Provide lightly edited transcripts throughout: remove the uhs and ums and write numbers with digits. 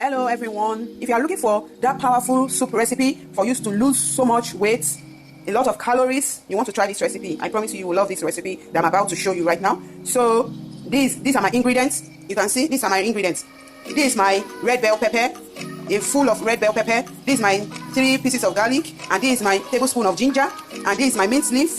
Hello everyone, if you are looking for that powerful soup recipe for you to lose so much weight, a lot of calories, you want to try this recipe. I promise you will love this recipe that I'm about to show you right now. So these are my ingredients. You can see these are my ingredients. This is my red bell pepper, a full of red bell pepper. This is my 3 pieces of garlic, and this is my tablespoon of ginger, and this is my mint leaf.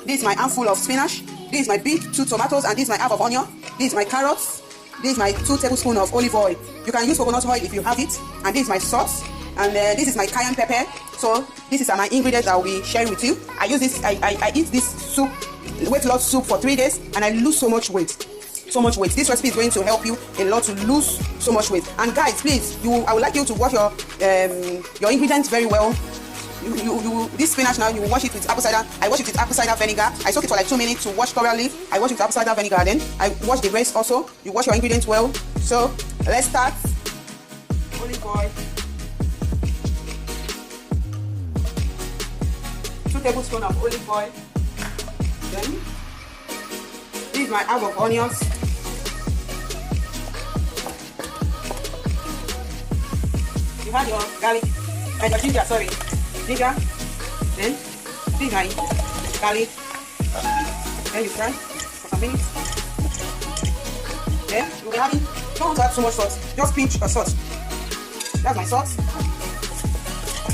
This is my handful of spinach. This is my big 2 tomatoes, and this is my half of onion. This is my carrots. This is my 2 tablespoons of olive oil. You can use coconut oil if you have it. And this is my sauce. And this is my cayenne pepper. So these are my ingredients that I will be sharing with you. I use this. I eat this soup, weight loss soup, for 3 days, and I lose so much weight. So much weight. This recipe is going to help you a lot to lose so much weight. And guys, please, I would like you to wash your ingredients very well. This spinach now, you wash it with apple cider. I wash it with apple cider vinegar. I soak it for like 2 minutes to wash thoroughly. I wash it with apple cider vinegar. Then I wash the rest also. You wash your ingredients well. So let's start. Olive oil. 2 tablespoons of olive oil. Then this is my half of onions. You have your garlic and your ginger. Sorry. Ginger, then this is my garlic, then you fry for some minutes. Then you'll be having, don't want to add so much salt, just pinch of salt. That's my salt.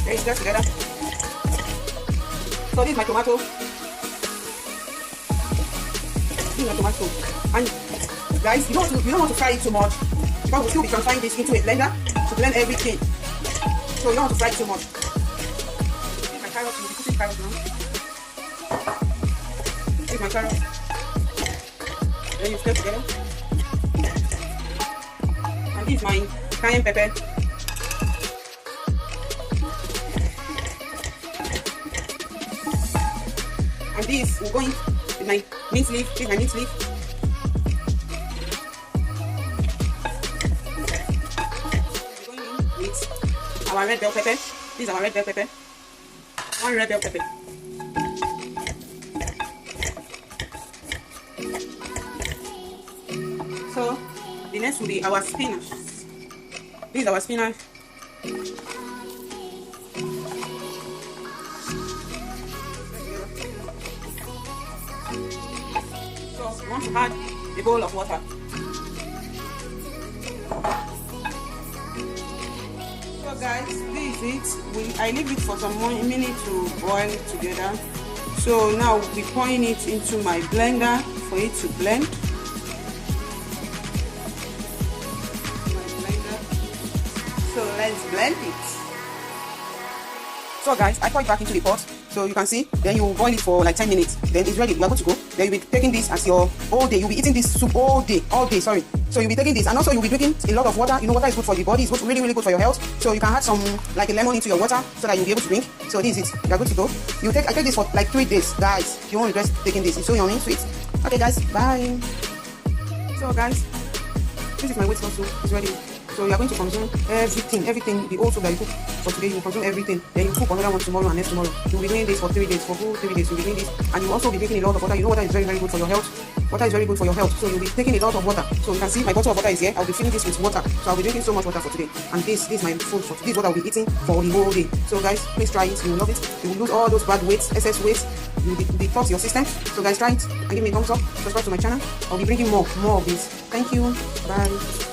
Then you stir together. So this is my tomato. This is my tomato. And guys, you don't want to fry it too much, because we'll still be transferring this into a blender to blend everything. So you don't want to fry it too much. Carrots, we'll be putting carrots now. This is my carrot. Then you stir together. And this is my cayenne pepper. And this will go in with my mint leaf. This is my mint leaf. We're going in with our red bell pepper. This is our red bell pepper. 1 red bell pepper. So the next will be our spinach. This is our spinach. So we want to add a bowl of water. So guys, this is it. I leave it for some more minutes to boil together. So now we'll be pouring it into my blender for it to blend. So let's blend it. So guys, I pour it back into the pot. So you can see, then you boil it for like 10 minutes. Then it's ready. You are good to go. Then you'll be taking this as your all day. You'll be eating this soup all day. Sorry. So you'll be taking this, and also you'll be drinking a lot of water. You know, water is good for the body. It's good, really, really good for your health. So you can add some like a lemon into your water so that you'll be able to drink. So this is it. You are good to go. I take this for like 3 days, guys. You won't regret taking this. It's so yummy, sweet. Okay, guys. Bye. So guys, this is my weight loss soup. It's ready. So you are going to consume everything, the whole soup that you cook for today. You will consume everything. Then you cook another one tomorrow and next tomorrow. You'll be doing this for 3 days, for full 3 days. You'll be doing this, and you'll also be drinking a lot of water. You know, water is very, very good for your health. Water is very good for your health. So you'll be taking a lot of water. So you can see my bottle of water is here. I'll be filling this with water. So I'll be drinking so much water for today. And this is my food for today. This is what I'll be eating for the whole day. So guys, please try it. You will love it. You will lose all those bad weights, excess weights. You will detox your system. So guys, try it and give me a thumbs up. Subscribe to my channel. I'll be bringing more of this. Thank you. Bye.